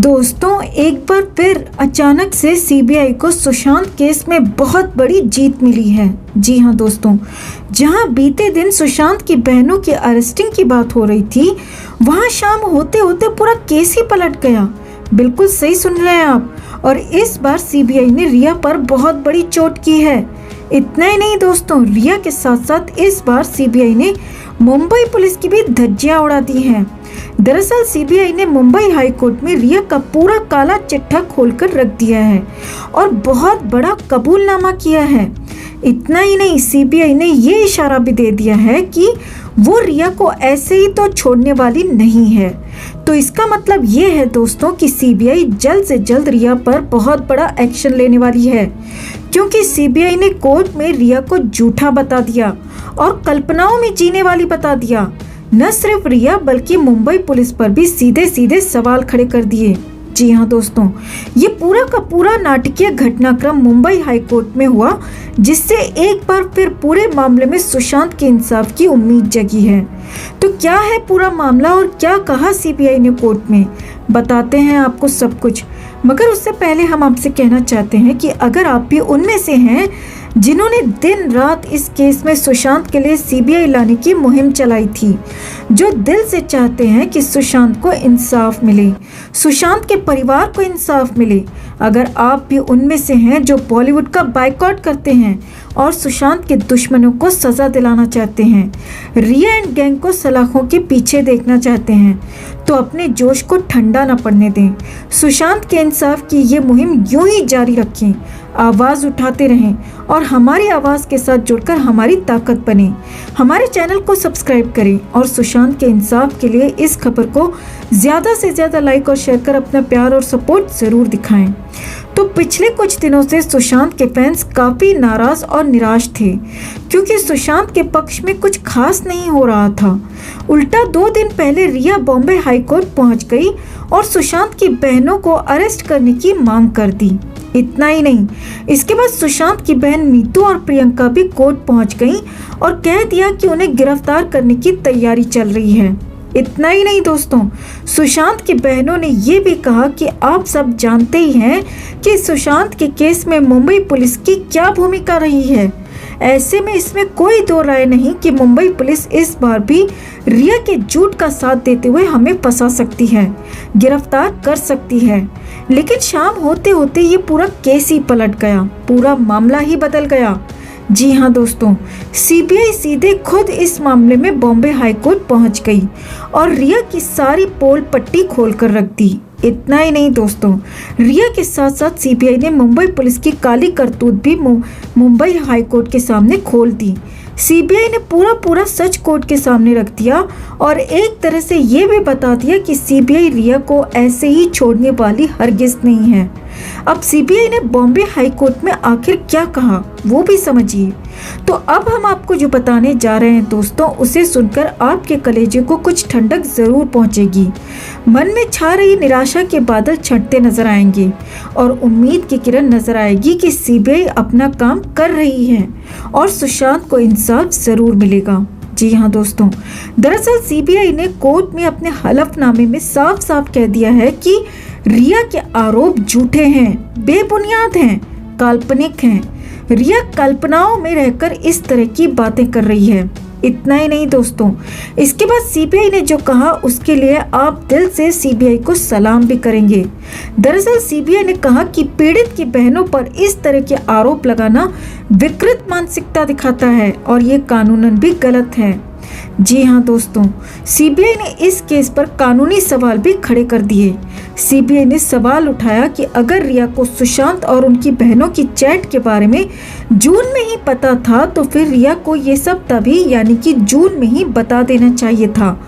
दोस्तों, एक बार फिर अचानक से सीबीआई को सुशांत केस में बहुत बड़ी जीत मिली है। जी हाँ दोस्तों, जहां बीते दिन सुशांत की बहनों की अरेस्टिंग की बात हो रही थी, वहां शाम होते होते पूरा केस ही पलट गया। बिल्कुल सही सुन रहे हैं आप। और इस बार सीबीआई ने रिया पर बहुत बड़ी चोट की है। इतना ही नहीं दोस्तों, रिया के साथ साथ इस बार सीबीआई ने मुंबई पुलिस की भी धज्जियां उड़ा दी हैं। दरअसल सीबीआई ने मुंबई हाई कोर्ट में रिया का पूरा काला चिट्ठा खोलकर रख दिया है और बहुत बड़ा कबूलनामा किया है। इतना ही नहीं, सीबीआई ने ये इशारा भी दे दिया है कि वो रिया को ऐसे ही तो छोड़ने वाली नहीं है। तो इसका मतलब ये है दोस्तों कि सीबीआई जल्द से जल्द रिया पर बहुत बड़ा एक्शन लेने वाली है, क्योंकि सीबीआई ने कोर्ट में रिया को झूठा बता दिया और कल्पनाओं में जीने वाली बता दिया। न सिर्फ रिया बल्कि मुंबई पुलिस पर भी सीधे सीधे सवाल खड़े कर दिए। जी हाँ दोस्तों, ये पूरा का पूरा नाटकीय घटनाक्रम मुंबई हाई कोर्ट में हुआ, जिससे एक बार फिर पूरे मामले में सुशांत के इंसाफ की उम्मीद जगी है। तो क्या है पूरा मामला और क्या कहा सीबीआई ने कोर्ट में, बताते हैं आपको सब कुछ। मगर उससे पहले हम आपसे कहना चाहते हैं कि अगर आप भी उनमें से हैं जिन्होंने दिन रात इस केस में सुशांत के लिए सीबीआई लाने की मुहिम चलाई थी, जो दिल से चाहते हैं कि सुशांत को इंसाफ मिले, सुशांत के परिवार को इंसाफ मिले, अगर आप भी उनमें से हैं जो बॉलीवुड का बायकॉट करते हैं और सुशांत के दुश्मनों को सज़ा दिलाना चाहते हैं, रिया एंड गैंग को सलाखों के पीछे देखना चाहते हैं, तो अपने जोश को ठंडा न पड़ने दें। सुशांत के इंसाफ की ये मुहिम यूं ही जारी रखें, आवाज़ उठाते रहें और हमारी आवाज़ के साथ जुड़कर हमारी ताकत बने। हमारे चैनल को सब्सक्राइब करें और सुशांत के इंसाफ के लिए इस खबर को ज़्यादा से ज़्यादा लाइक और शेयर कर अपना प्यार और सपोर्ट ज़रूर दिखाएं। तो पिछले कुछ दिनों से सुशांत के फैंस काफ़ी नाराज़ और निराश थे, क्योंकि सुशांत के पक्ष में कुछ खास नहीं हो रहा था। उल्टा 2 दिन पहले रिया बॉम्बे हाई कोर्ट पहुंच गई और सुशांत की बहनों को अरेस्ट करने की मांग कर दी। इतना ही नहीं, इसके बाद सुशांत की बहन नीतू और प्रियंका भी कोर्ट पहुंच गईं और कह दिया कि उन्हें गिरफ्तार करने की तैयारी चल रही है। इतना ही नहीं दोस्तों, सुशांत की बहनों ने ये भी कहा कि आप सब जानते ही हैं कि सुशांत के केस में मुंबई पुलिस की क्या भूमिका रही है। ऐसे में इसमें कोई दो राय नहीं कि मुंबई पुलिस इस बार भी रिया के झूठ का साथ देते हुए हमें फंसा सकती है, गिरफ्तार कर सकती है। लेकिन शाम होते होते ये पूरा केस ही पलट गया, पूरा मामला ही बदल गया। जी हाँ दोस्तों, सीबीआई सीधे खुद इस मामले में बॉम्बे हाई कोर्ट पहुंच गई और रिया की सारी पोल पट्टी खोलकर रख दी। इतना ही नहीं दोस्तों, रिया के साथ साथ सीबीआई ने मुंबई पुलिस की काली करतूत भी मुंबई हाई कोर्ट के सामने खोल दी। सीबीआई ने पूरा सच कोर्ट के सामने रख दिया और एक तरह से ये भी बता दिया कि सीबीआई रिया को ऐसे ही छोड़ने वाली हरगिज नहीं है। अब सीबीआई ने बॉम्बे हाई कोर्ट में आखिर क्या कहा, वो भी समझिए। तो अब हम आपको जो बताने जा रहे हैं दोस्तों, उसे सुनकर आपके कलेजे को कुछ ठंडक जरूर पहुंचेगी। मन में छा रही निराशा के बादल छंटते नजर आएंगे और उम्मीद की किरण नजर आएगी कि सीबीआई अपना काम कर रही है और सुशांत को इंसाफ जरूर मिलेगा। जी हाँ दोस्तों, दरअसल सीबीआई ने कोर्ट में अपने हलफनामे में साफ साफ कह दिया है कि रिया के आरोप झूठे हैं, बेबुनियाद हैं, काल्पनिक हैं। रिया कल्पनाओं में रहकर इस तरह की बातें कर रही है। इतना ही नहीं दोस्तों, इसके बाद सीबीआई ने जो कहा उसके लिए आप दिल से सीबीआई को सलाम भी करेंगे। दरअसल सीबीआई ने कहा कि पीड़ित की बहनों पर इस तरह के आरोप लगाना विकृत मानसिकता दिखाता है और ये कानूनन भी गलत है। जी हाँ दोस्तों, सीबीआई ने इस केस पर कानूनी सवाल भी खड़े कर दिए। सीबीआई ने सवाल उठाया कि अगर रिया को सुशांत और उनकी बहनों की चैट के बारे में जून में ही पता था, तो फिर रिया को ये सब तभी यानी कि जून में ही बता देना चाहिए था,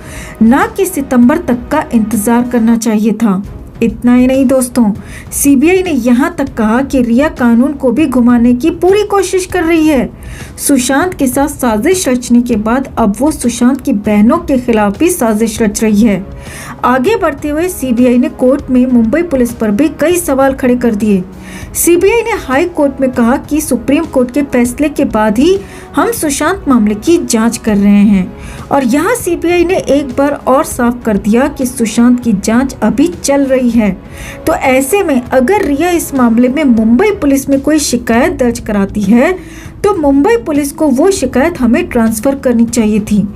ना कि सितंबर तक का इंतजार करना चाहिए था। इतना ही नहीं दोस्तों, सीबीआई ने यहाँ तक कहा कि रिया कानून को भी घुमाने की पूरी कोशिश कर रही है। सुशांत के साथ साजिश रचने के बाद अब वो सुशांत की बहनों के खिलाफ भी साजिश रच रही है। आगे बढ़ते हुए सीबीआई ने कोर्ट में मुंबई पुलिस पर भी कई सवाल खड़े कर दिए। सीबीआई ने हाई कोर्ट में कहा कि सुप्रीम कोर्ट के फैसले के बाद ही हम सुशांत मामले की जांच कर रहे हैं और यहाँ सीबीआई ने एक बार और साफ कर दिया कि सुशांत की जांच अभी चल रही है। तो ऐसे में अगर रिया इस मामले में मुंबई पुलिस में कोई शिकायत दर्ज कराती है तो मुंबई पुलिस को वो शिकायत हमें ट्रांसफर करनी चाहिए थी,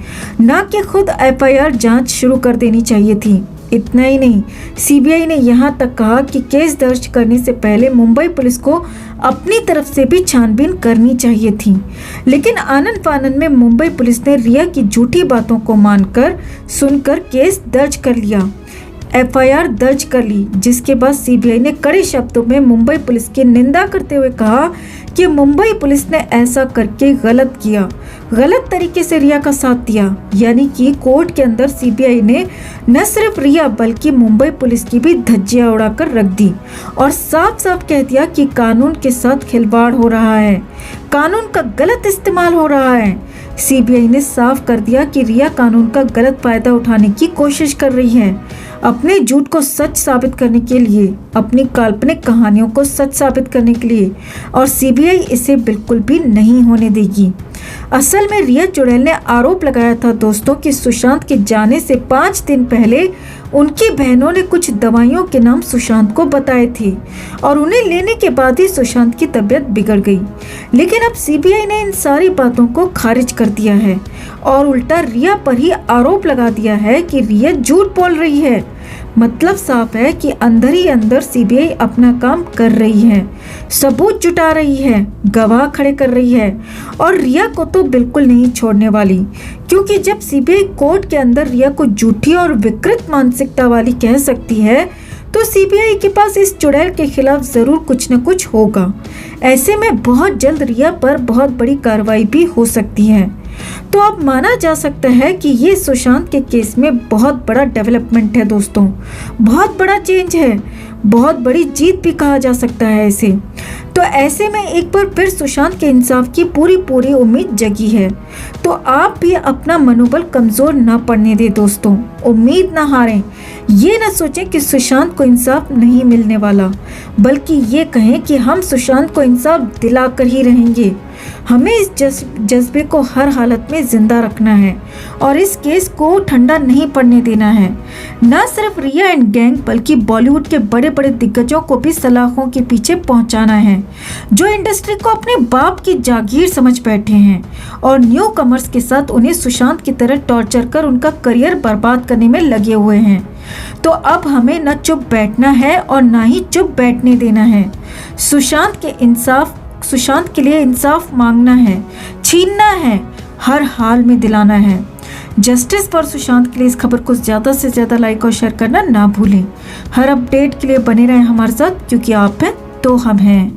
ना कि खुद एफआईआर जांच शुरू कर देनी चाहिए थी। इतना ही नहीं, सीबीआई ने यहाँ तक कहा कि केस दर्ज करने से पहले मुंबई पुलिस को अपनी तरफ से भी छानबीन करनी चाहिए थी। लेकिन आनन फानन में मुंबई पुलिस ने रिया की झूठी बातों को मानकर सुनकर केस दर्ज कर लिया, एफआईआर दर्ज कर ली, जिसके बाद सीबीआई ने कड़े शब्दों में मुंबई पुलिस की निंदा करते हुए कहा कि मुंबई पुलिस ने ऐसा करके गलत किया, गलत तरीके से रिया का साथ दिया। यानी कि कोर्ट के अंदर सीबीआई ने न सिर्फ रिया बल्कि मुंबई पुलिस की भी धज्जियां उड़ाकर रख दी और साफ साफ कह दिया कि कानून के साथ खिलवाड़ हो रहा है, कानून का गलत इस्तेमाल हो रहा है। सीबीआई ने साफ कर दिया कि रिया कानून का गलत फायदा उठाने की कोशिश कर रही है, अपने झूठ को सच साबित करने के लिए, अपनी काल्पनिक कहानियों को सच साबित करने के लिए, और सीबीआई इसे बिल्कुल भी नहीं होने देगी। असल में रिया चुड़ैल ने आरोप लगाया था दोस्तों कि सुशांत के जाने से 5 दिन पहले उनकी बहनों ने कुछ दवाइयों के नाम सुशांत को बताए थे और उन्हें लेने के बाद ही सुशांत की तबीयत बिगड़ गई। लेकिन अब सीबीआई ने इन सारी बातों को खारिज कर दिया है और उल्टा रिया पर ही आरोप लगा दिया है कि रिया झूठ बोल रही है। मतलब साफ है कि अंदर ही अंदर सीबीआई अपना काम कर रही है, सबूत जुटा रही है, गवाह खड़े कर रही है और रिया को तो बिल्कुल नहीं छोड़ने वाली, क्योंकि जब सीबीआई कोर्ट के अंदर रिया को झूठी और विकृत मानसिकता वाली कह सकती है तो सीबीआई के पास इस चुड़ैल के खिलाफ जरूर कुछ न कुछ होगा। ऐसे में बहुत जल्द रिया पर बहुत बड़ी कार्रवाई भी हो सकती है। तो अब माना जा सकता है कि ये सुशांत के केस में बहुत बड़ा डेवलपमेंट है दोस्तों, बहुत बड़ा चेंज है, बहुत बड़ी जीत भी कहा जा सकता है इसे। तो ऐसे में एक बार फिर सुशांत के इंसाफ की पूरी उम्मीद जगी है। तो आप भी अपना मनोबल कमजोर ना पड़ने दें दोस्तों, उम्मीद ना हारें। ये ना सोचें कि सुशांत को इंसाफ नहीं मिलने वाला, बल्कि ये कहें कि हम सुशांत को इंसाफ दिलाकर ही रहेंगे। हमें इस जज्बे को हर हालत में जिंदा रखना है और इस केस को ठंडा नहीं पड़ने देना है। न सिर्फ रिया एंड गैंग बल्कि बॉलीवुड के बड़े बड़े दिग्गजों को भी सलाखों के पीछे पहुंचाना है, जो इंडस्ट्री को अपने बाप की जागीर समझ बैठे हैं और न्यू कमर्स के साथ उन्हें सुशांत की तरह टॉर्चर कर उनका करियर बर्बाद करने में लगे हुए हैं। तो अब हमें न चुप बैठना है और ना ही चुप बैठने देना है। सुशांत के लिए इंसाफ मांगना है, छीनना है, हर हाल में दिलाना है। जस्टिस फॉर सुशांत के लिए इस खबर को ज़्यादा से ज़्यादा लाइक और शेयर करना ना भूलें। हर अपडेट के लिए बने रहें हमारे साथ, क्योंकि आप हैं तो हम हैं।